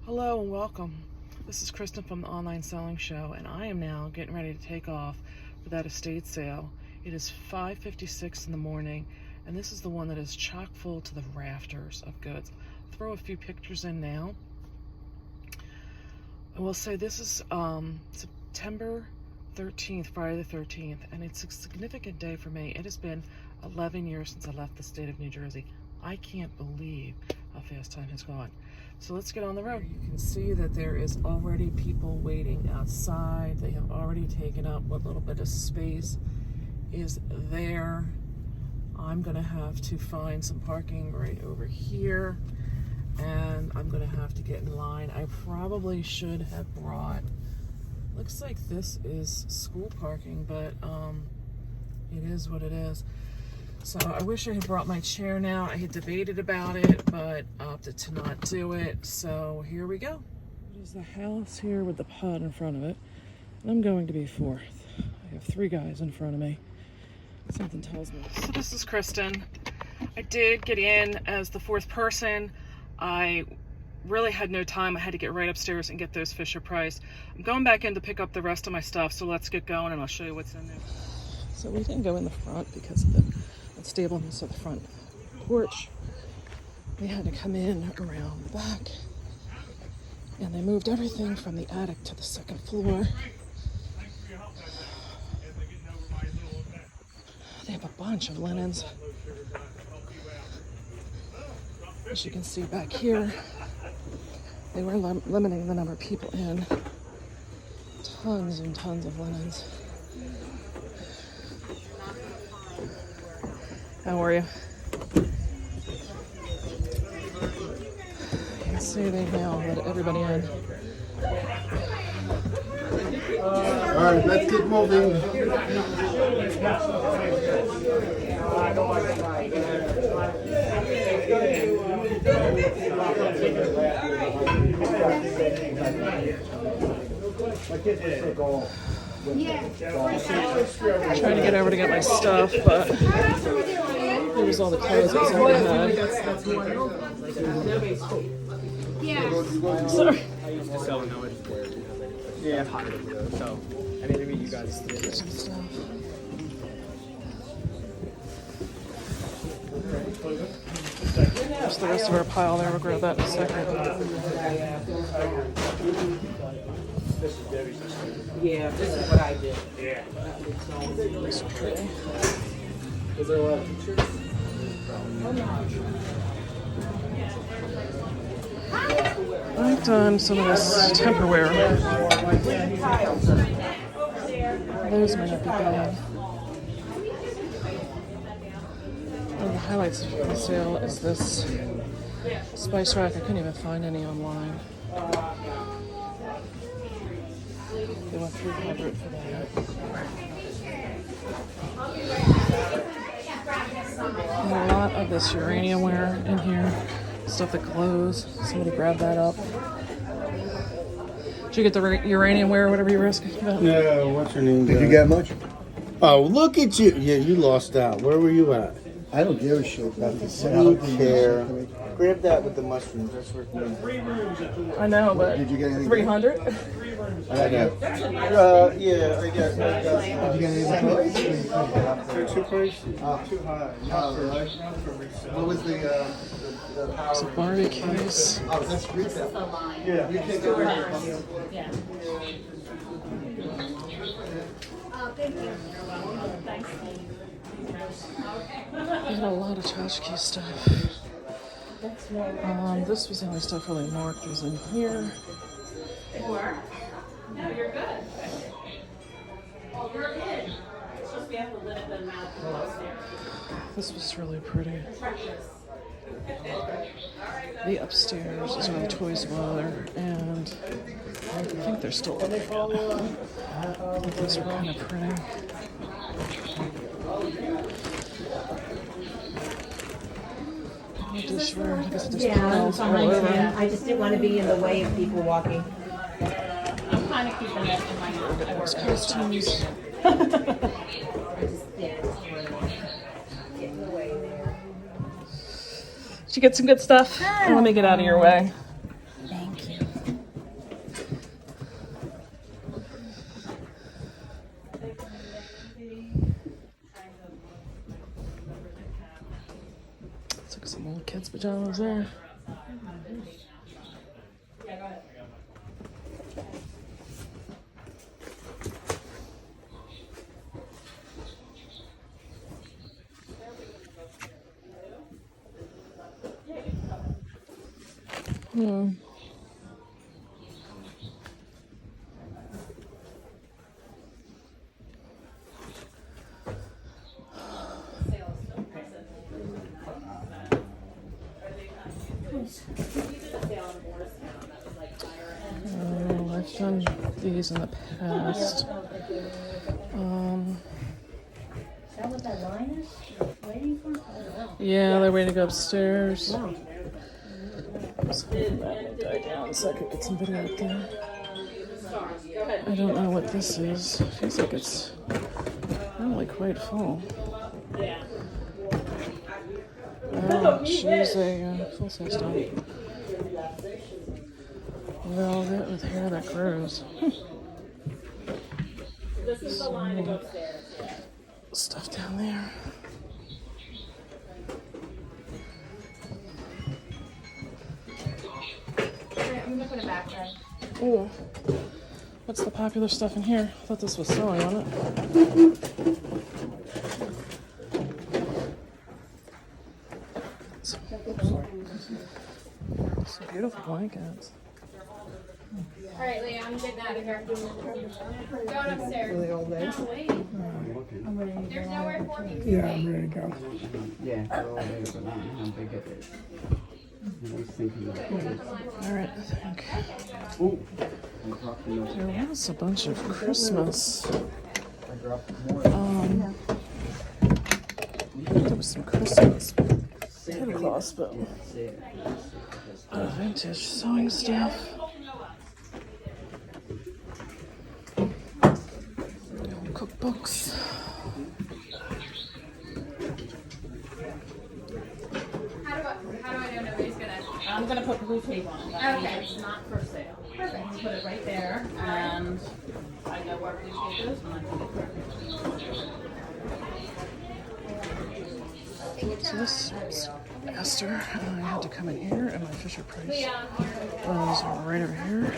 Hello and welcome. This is Kristen from the Online Selling Show, and I am now getting ready to take off for that estate sale. It is 5:56 in the morning, and this is the one that is chock full to the rafters of goods. I'll throw a few pictures in now. I will say this is September 13th, Friday the 13th, and it's a significant day for me. It has been 11 years since I left the state of New Jersey. I can't believe how fast time has gone. So let's get on the road. You can see that there is already people waiting outside. They have already taken up what little bit of space is there. I'm gonna have to find some parking right over here, and I'm gonna have to get in line. I probably should have brought, looks like this is school parking, but it is what it is. So I wish I had brought my chair now. I had debated about it, but opted to not do it. So here we go. There's the house here with the pod in front of it. And I'm going to be fourth. I have three guys in front of me. Something tells me. So this is Kristen. I did get in as the fourth person. I really had no time. I had to get right upstairs and get those Fisher Price. I'm going back in to pick up the rest of my stuff. So let's get going and I'll show you what's in there. So we didn't go in the front because of the unstableness of the front porch. We had to come in around the back, and they moved everything from the attic to the second floor. They have a bunch of linens. As you can see back here, they were limiting the number of people in. Tons and tons of linens. How are you? You can see they now let everybody in. All right, let's get moving. I'm trying to get over to get my stuff, but there was all the clothes that was all I had. Sorry. I used to sell now. Yeah, so I mean, to meet you guys. Get some stuff. There's the rest of our pile there. We'll grab that in a second. Yeah, this is what I did. These are pretty. Is there a lot of pictures? I've done some of this Tupperware. Those might not be bad. One of the highlights of the sale is this spice rack. I couldn't even find any online. They went $300 for that. And a lot of this uranium ware in here. Stuff that glows. Somebody grab that up. Did you get the uranium ware or whatever you were asking about? Yeah, what's your name? Did you get much? Oh, look at you. Yeah, you lost out. Where were you at? I don't give a shit about this. I don't care. Grab that with the mushrooms. That's worth me. I know, but Did you get anything? 300? I got. Yeah, I got. Did you get anything? They're too pricey. Too high. What was the It's a Barbie case. Oh, that's retail. Yeah. You can't get rid of Yeah. Thank you. Thanks. We had a lot of tchotchke stuff. This was the only stuff really marked was in here. No, you're good. Oh, you're in. It's just we have to limit the amount of people upstairs. This was really pretty. The upstairs is where the toys were, and I think they're still up there. These are kind of pretty. Dishware, I guess it just piles all over. I just didn't want to be in the way of people walking. I'm kind of keeping it in my There's costumes. Did you get some good stuff? Let me get out of your way. Thank you. kids' pajamas there. Oh, I've done these in the past. Is that what that line is waiting for? I don't know. Yeah, they're waiting to go upstairs. So that will die down so I could get some video up there. I don't know what this is. Feels like it's really quite full. Oh, she's a full-size dog. Velvet with hair that grows. This is the line to go upstairs. Stuff down there. Alright, I'm gonna put it back, right? Oh, what's the popular stuff in here? I thought this was sewing on it. Some beautiful blankets. Alright, Leah, I'm getting out of here. Going upstairs. Really old lady. No, wait. There's nowhere for me to Yeah, wait. I'm ready to go. Yeah, they're all there, but I don't know how big it is. And I was thinking of All right, I think oh, I'm talking about there was a bunch of Christmas. I dropped more. There was some Christmas tablecloths, but vintage sewing stuff. Cookbooks. How do I know nobody's gonna? I'm gonna put blue tape on it. That Okay. means it's not for sale. Perfect. Put it right there, and I know where blue tape is, and I can get it. So this was Esther, and I had to come in here, and my Fisher Price was right over here.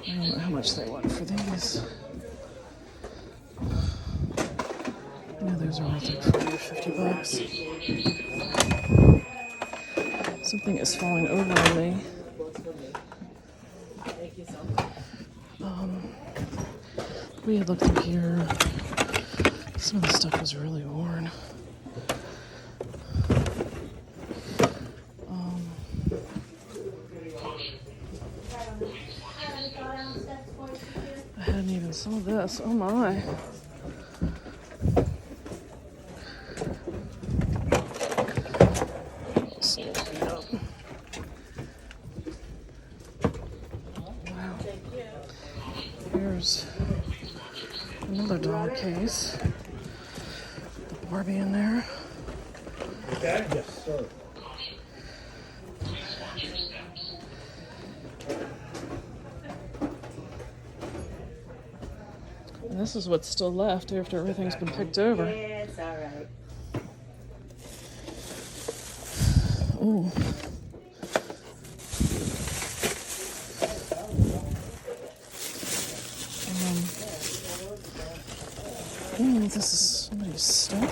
I don't know how much they want for these. I know those are worth like 40 or 50 bucks. Something is falling over on me. We had looked through here. Some of the stuff was really worn. I hadn't even saw this. Oh my. Wow. Here's another doll case. The Barbie in there. Okay? Yes, sir. And this is what's still left after everything's been picked over. It's all right. Ooh. This is somebody's stuff.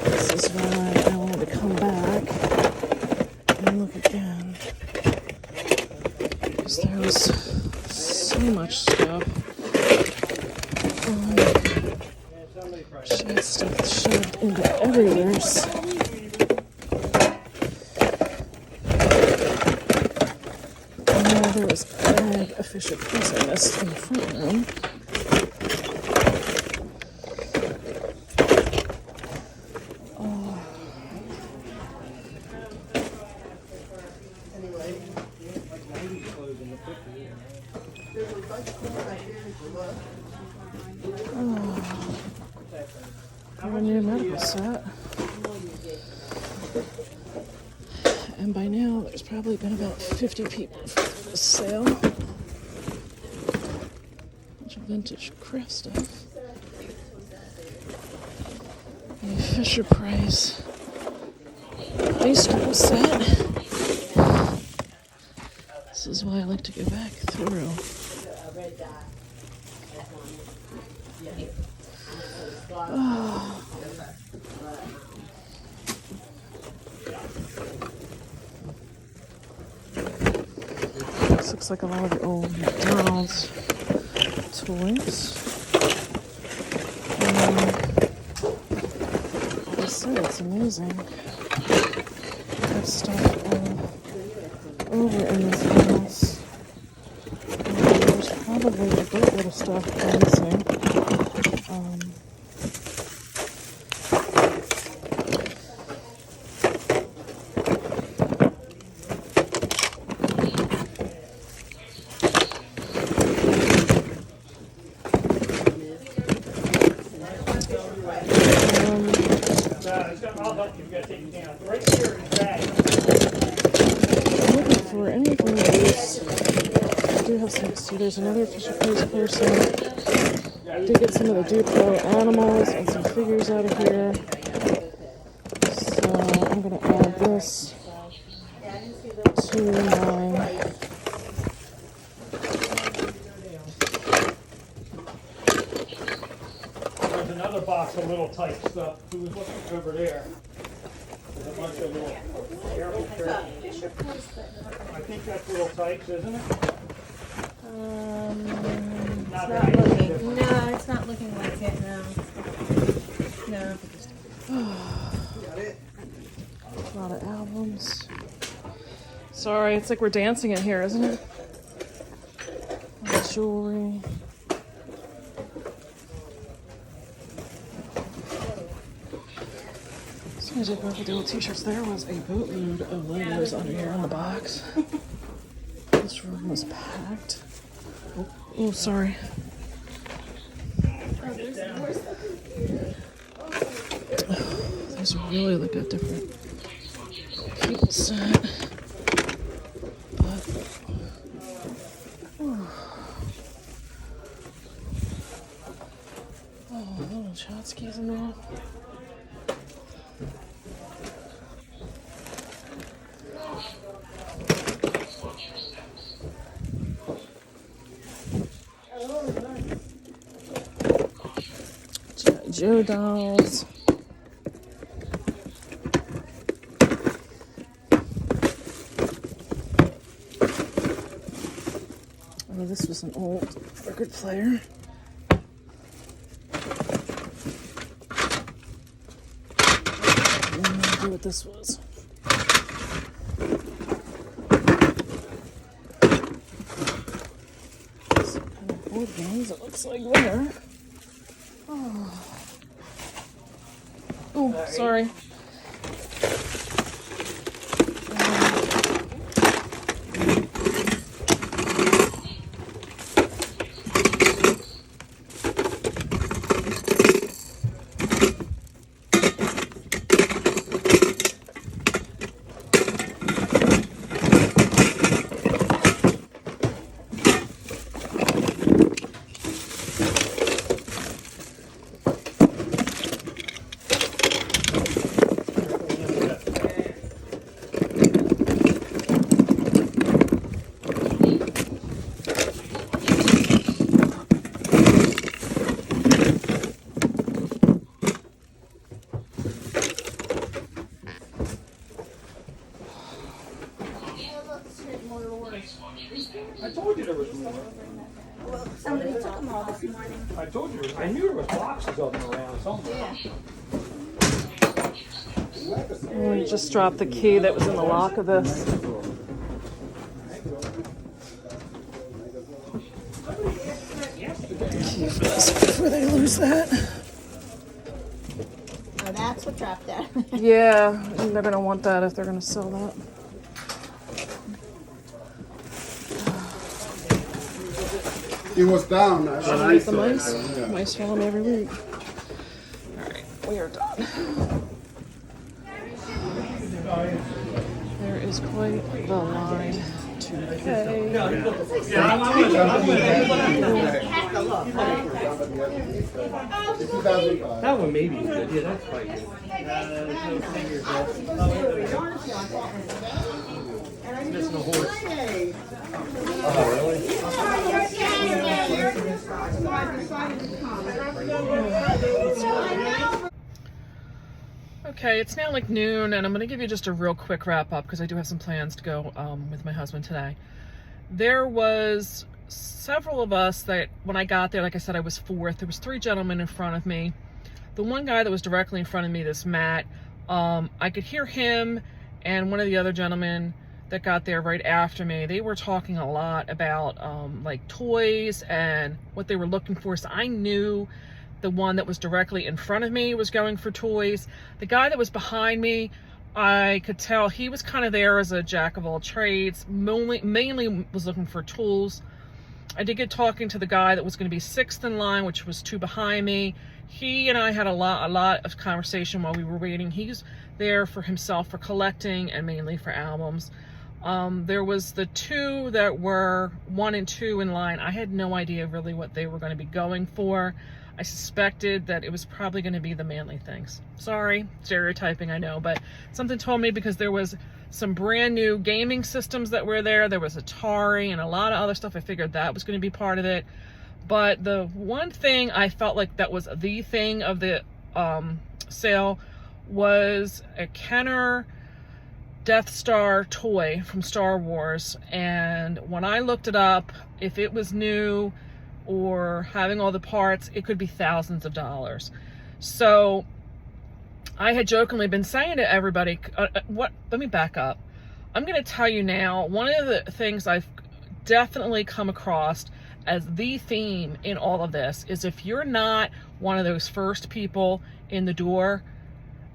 This is why I wanted to come back and look again. Because there was so much stuff. She had stuff shoved into everywhere. And there was a bag of Fisher Price I missed in the front room. Have a new medical set. And by now, there's probably been about 50 people for this sale. Bunch of vintage craft stuff. A Fisher Price high school set. This is why I like to go back through. Oh. This looks like a lot of the old McDonald's toys. Like I said, it's amazing. I have stuff all over in this house. There's probably a boatload of stuff I'm missing. I'll help you. You gotta take it down. Right here is that. I'm looking for anything loose. I do have some. See, there's another Fisher Price person. I did get some of the Duplo animals and some figures out of here. So I'm going to add this to my. There's another box of little type stuff. Who was looking over there? There's a bunch of little careful trick. I think that's little types, isn't it? It's not looking. No, it's not looking like it. No. No. A lot of albums. Sorry, it's like we're dancing in here, isn't it? A lot of jewelry. As soon as I broke the old t-shirts, there was a boatload of logos under here on the box. This room was packed. Oh, sorry. These really look at different people set. But little tchotchkes in there. G.I. Joe dolls. Oh, this was an old record player. I have no idea what this was. Some kind of board games, it looks like there. Oh, sorry. I told you there was more. Well, somebody took them all this morning. I told you. I knew there was boxes of them around somewhere. We just dropped the key that was in the lock of this. Key for this before they lose that. Oh, that's what dropped that. Yeah, they're gonna want that if they're gonna sell that. It was down. When I The saw it, mice. yeah. Mice follow me every week. All right, we are done. There is quite the line to pay. That one maybe is good. Yeah, that's probably good. It's missing a horse. Okay, it's now like noon, and I'm going to give you just a real quick wrap up because I do have some plans to go with my husband today. There was several of us that when I got there, like I said, I was fourth. There was 3 gentlemen in front of me. The one guy that was directly in front of me, this Matt, I could hear him and one of the other gentlemen that got there right after me. They were talking a lot about like toys and what they were looking for. So I knew the one that was directly in front of me was going for toys. The guy that was behind me, I could tell he was kind of there as a jack of all trades, mainly was looking for tools. I did get talking to the guy that was going to be 6th in line, which was 2 behind me. He and I had a lot of conversation while we were waiting. He's there for himself, for collecting, and mainly for albums. There was the 2 that were 1 and 2 in line. I had no idea really what they were going to be going for. I suspected that it was probably going to be the manly things. Sorry, stereotyping, I know, but something told me because there was some brand new gaming systems that were there. There was Atari and a lot of other stuff. I figured that was going to be part of it. But the one thing I felt like that was the thing of the sale was a Kenner Death Star toy from Star Wars. And when I looked it up, if it was new or having all the parts, it could be thousands of dollars. So I had jokingly been saying to everybody, let me back up. I'm going to tell you now, one of the things I've definitely come across as the theme in all of this is if you're not one of those first people in the door,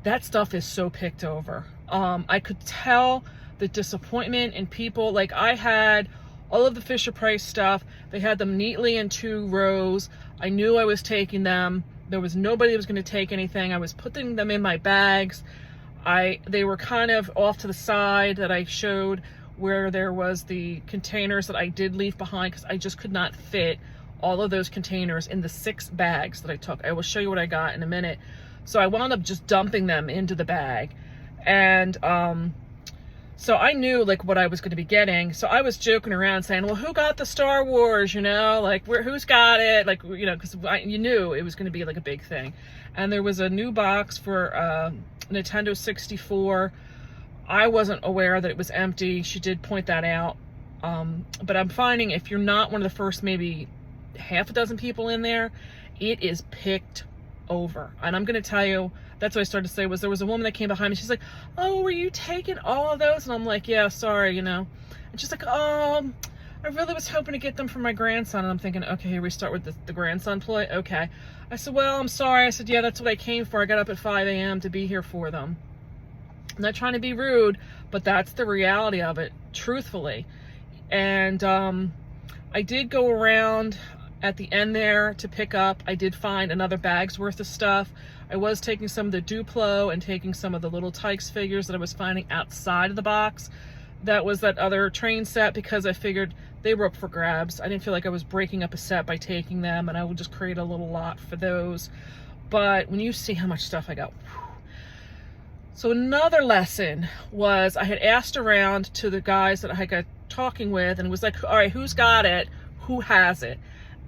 that stuff is so picked over. I could tell the disappointment in people. Like I had all of the Fisher-Price stuff. They had them neatly in 2 rows. I knew I was taking them. There was nobody that was going to take anything. I was putting them in my bags. They were kind of off to the side that I showed where there was the containers that I did leave behind because I just could not fit all of those containers in the 6 bags that I took. I will show you what I got in a minute. So I wound up just dumping them into the bag. And so I knew like what I was going to be getting. So I was joking around saying, well, who got the Star Wars, you know, like who's got it? Like, you know, because you knew it was going to be like a big thing. And there was a new box for Nintendo 64. I wasn't aware that it was empty. She did point that out. But I'm finding if you're not one of the first maybe half a dozen people in there, it is picked over. And I'm going to tell you, that's what I started to say was there was a woman that came behind me. She's like, oh, were you taking all of those? And I'm like, yeah, sorry, you know. And she's like, oh, I really was hoping to get them for my grandson. And I'm thinking, okay, here we start with the grandson play. Okay. I said, well, I'm sorry. I said, yeah, that's what I came for. I got up at 5 a.m. to be here for them. I'm not trying to be rude, but that's the reality of it, truthfully. And I did go around at the end there to pick up. I did find another bag's worth of stuff. I was taking some of the Duplo and taking some of the little Tykes figures that I was finding outside of the box. That was that other train set because I figured they were up for grabs. I didn't feel like I was breaking up a set by taking them, and I would just create a little lot for those. But when you see how much stuff I got, whew. So another lesson was I had asked around to the guys that I got talking with, and it was like, all right, who's got it? Who has it?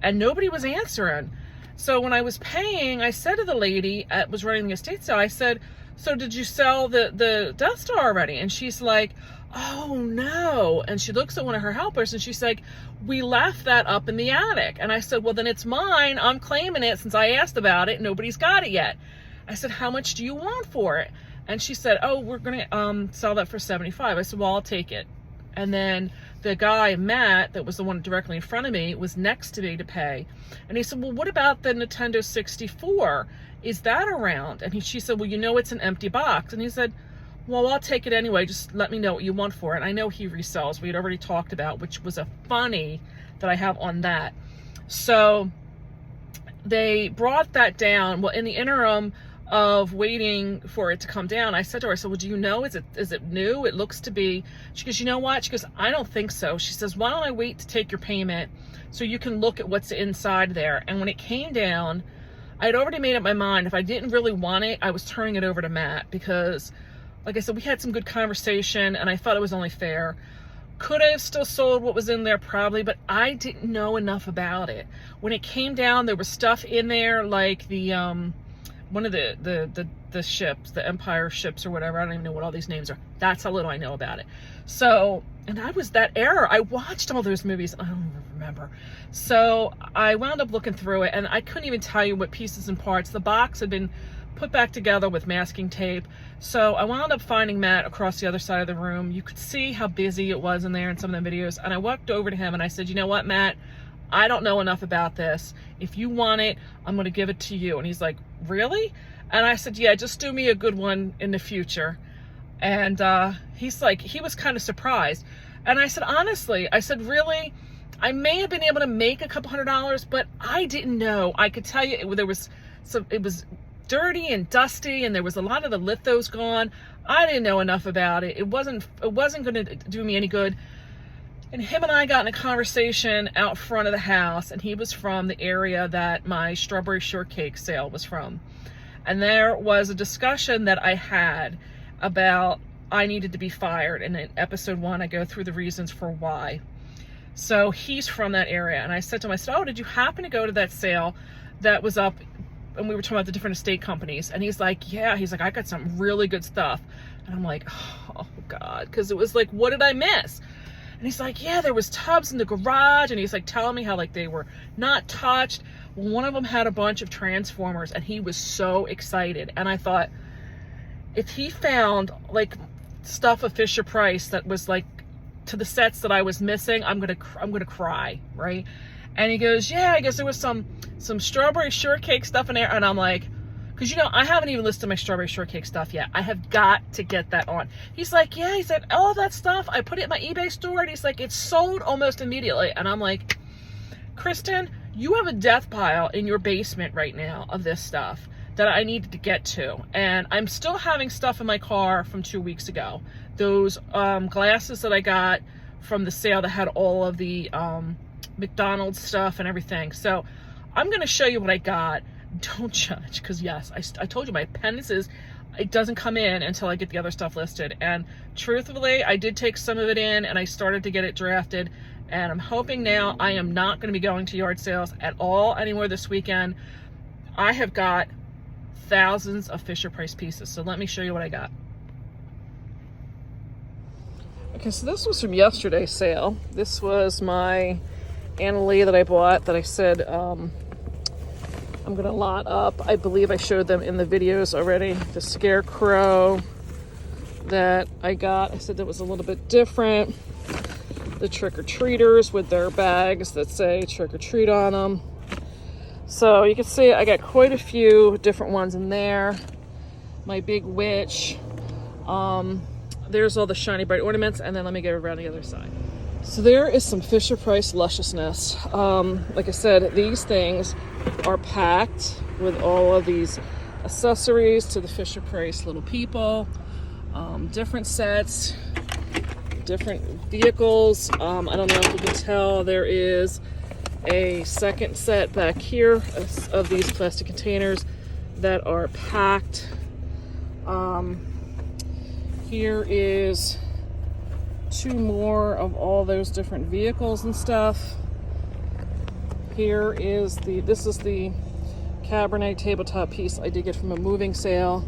And nobody was answering. So when I was paying, I said to the lady that was running the estate sale, I said, so did you sell the Death Star already? And she's like, oh no. And she looks at one of her helpers and she's like, we left that up in the attic. And I said, well, then it's mine. I'm claiming it since I asked about it. Nobody's got it yet. I said, how much do you want for it? And she said, oh, we're going to sell that for $75. I said, well, I'll take it. And then the guy, Matt, that was the one directly in front of me, was next to me to pay. And he said, well, what about the Nintendo 64? Is that around? And she said, well, you know, it's an empty box. And he said, well, I'll take it anyway. Just let me know what you want for it. I know he resells. We had already talked about, which was a funny that I have on that. So they brought that down. Well, in the interim of waiting for it to come down, I said to her, I said, well, do you know, is it new? It looks to be. She goes, you know what? She goes, I don't think so. She says, why don't I wait to take your payment so you can look at what's inside there? And when it came down, I had already made up my mind. If I didn't really want it, I was turning it over to Matt because, like I said, we had some good conversation and I thought it was only fair. Could I have still sold what was in there? Probably, but I didn't know enough about it. When it came down, there was stuff in there like the one of the ships, the Empire ships or whatever. I don't even know what all these names are. That's how little I know about it. So, and I was that era. I watched all those movies. I don't even remember. So I wound up looking through it and I couldn't even tell you what pieces and parts. The box had been put back together with masking tape. So I wound up finding Matt across the other side of the room. You could see how busy it was in there in some of the videos. And I walked over to him and I said, you know what, Matt? I don't know enough about this. If you want it, I'm going to give it to you. And he's like, really? And I said, yeah, just do me a good one in the future. And he's like, he was kind of surprised. And I said, honestly, I said, really? I may have been able to make a couple $100, but I didn't know. I could tell you it was dirty and dusty and there was a lot of the lithos gone. I didn't know enough about it. It wasn't going to do me any good. And him and I got in a conversation out front of the house, and he was from the area that my strawberry shortcake sale was from. And there was a discussion that I had about I needed to be fired. And in episode 1, I go through the reasons for why. So he's from that area. And I said to him, I said, oh, did you happen to go to that sale that was up? And we were talking about the different estate companies. And he's like, yeah. He's like, I got some really good stuff. And I'm like, oh, God. Because it was like, what did I miss? And he's like, yeah, there was tubs in the garage. And he's like telling me how like they were not touched. One of them had a bunch of transformers and he was so excited. And I thought, if he found like stuff of Fisher Price that was like to the sets that I was missing, I'm gonna cry, right? And he goes, yeah, I guess there was some strawberry shortcake stuff in there. And I'm like, because, you know, I haven't even listed my strawberry shortcake stuff yet. I have got to get that on. He's like, yeah, he said, all that stuff, I put it in my eBay store. And he's like, it's sold almost immediately. And I'm like, Kristen, you have a death pile in your basement right now of this stuff that I needed to get to. And I'm still having stuff in my car from 2 weeks ago. Those glasses that I got from the sale that had all of the McDonald's stuff and everything. So I'm going to show you what I got. Don't judge, because yes, I told you my appendices, it doesn't come in until I get the other stuff listed. And truthfully, I did take some of it in and I started to get it drafted. And I'm hoping now I am not going to be going to yard sales at all anymore this weekend. I have got thousands of Fisher Price pieces. So let me show you what I got. Okay, so this was from yesterday's sale. This was my Anna Lee that I bought that I said I'm gonna lot up. I believe I showed them in the videos already. The scarecrow that I got, I said that was a little bit different. The trick-or-treaters with their bags that say trick-or-treat on them. So you can see I got quite a few different ones in there. My big witch. There's all the shiny bright ornaments, and then let me get around the other side. So there is some Fisher Price lusciousness. Like I said, these things are packed with all of these accessories to the Fisher Price Little People, different sets, different vehicles. I don't know if you can tell, there is a second set back here of these plastic containers that are packed. Here is 2 more of all those different vehicles and stuff. Here is this is the Cabernet tabletop piece I did get from a moving sale.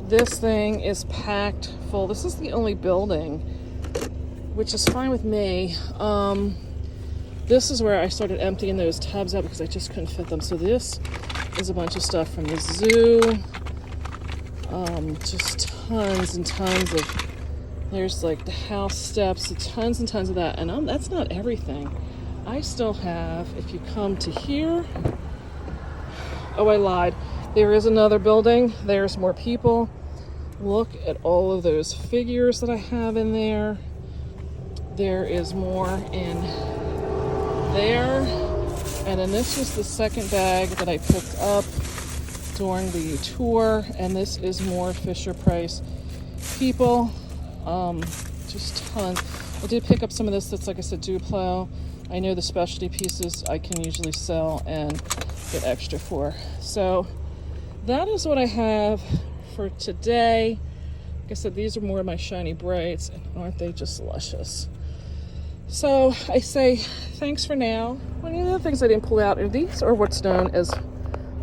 This thing is packed full. This is the only building, which is fine with me. This is where I started emptying those tubs out because I just couldn't fit them. So this is a bunch of stuff from the zoo. Just tons and tons of, there's like the house steps, tons and tons of that. And that's not everything. I still have, if you come to here, oh, I lied. There is another building. There's more people. Look at all of those figures that I have in there. There is more in there. And then this was the second bag that I picked up during the tour, and this is more Fisher Price people. Just tons. I did pick up some of this that's, like I said, Duplo. I know the specialty pieces I can usually sell and get extra for. So that is what I have for today. Like I said, these are more of my shiny brights, and aren't they just luscious? So I say thanks for now. One of the other things I didn't pull out are these are what's known as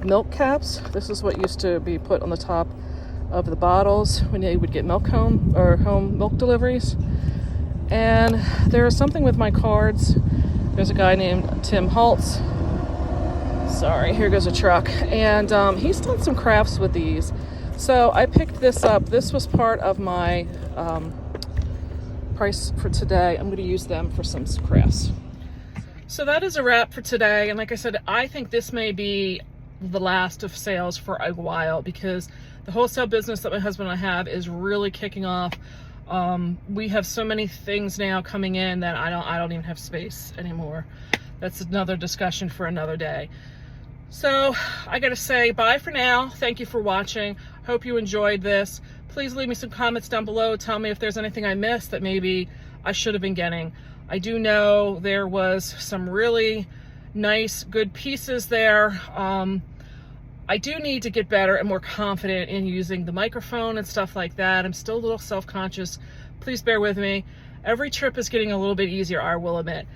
milk caps. This is what used to be put on the top of the bottles when they would get milk home or home milk deliveries. And there is something with my cards. There's a guy named Tim Holtz. Sorry, here goes a truck. And he's done some crafts with these. So I picked this up. This was part of my price for today. I'm going to use them for some crafts. So that is a wrap for today. And like I said, I think this may be the last of sales for a while, because the wholesale business that my husband and I have is really kicking off. We have so many things now coming in that I don't even have space anymore. That's another discussion for another day. So I gotta say bye for now. Thank you for watching. Hope you enjoyed this. Please leave me some comments down below. Tell me if there's anything I missed that maybe I should have been getting. I do know there was some really nice, good pieces there. I do need to get better and more confident in using the microphone and stuff like that. I'm still a little self-conscious. Please bear with me. Every trip is getting a little bit easier, I will admit.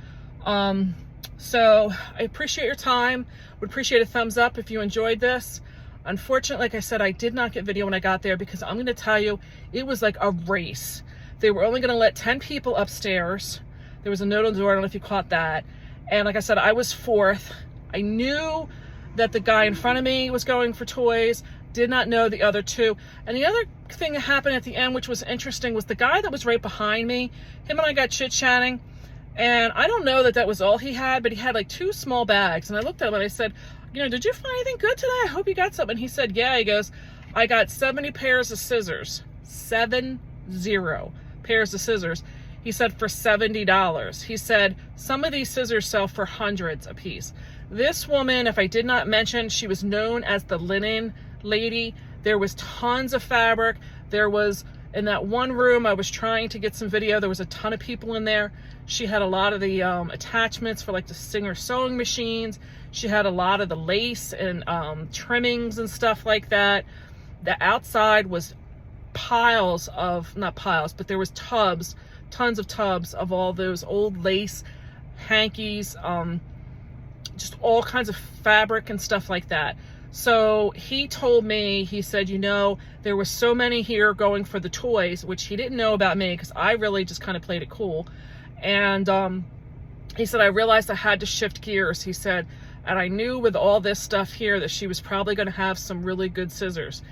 So I appreciate your time. Would appreciate a thumbs up if you enjoyed this. Unfortunately, like I said, I did not get video when I got there, because I'm going to tell you, it was like a race. They were only going to let 10 people upstairs. There was a note on the door. I don't know if you caught that. And like I said, I was fourth. I knew that the guy in front of me was going for toys, did not know the other two. And the other thing that happened at the end, which was interesting, was the guy that was right behind me, him and I got chit-chatting, and I don't know that that was all he had, but he had like 2 small bags. And I looked at him and I said, you know, did you find anything good today? I hope you got something. And he said, yeah. He goes, I got 70 pairs of scissors. 70 pairs of scissors. He said for $70. He said some of these scissors sell for hundreds a piece. This woman, if I did not mention, she was known as the linen lady. There was tons of fabric. There was, in that one room, I was trying to get some video. There was a ton of people in there. She had a lot of the attachments for like the Singer sewing machines. She had a lot of the lace and trimmings and stuff like that. The outside was piles of, not piles, but there was tubs, tons of tubs of all those old lace hankies, just all kinds of fabric and stuff like that. So he told me, he said, you know, there were so many here going for the toys, which he didn't know about me because I really just kind of played it cool. And he said, I realized I had to shift gears. He said, and I knew with all this stuff here that she was probably going to have some really good scissors.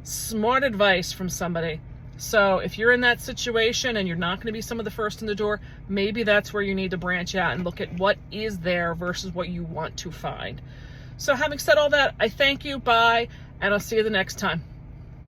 Smart advice from somebody. So if you're in that situation and you're not going to be some of the first in the door, maybe that's where you need to branch out and look at what is there versus what you want to find. So having said all that, I thank you, bye, and I'll see you the next time.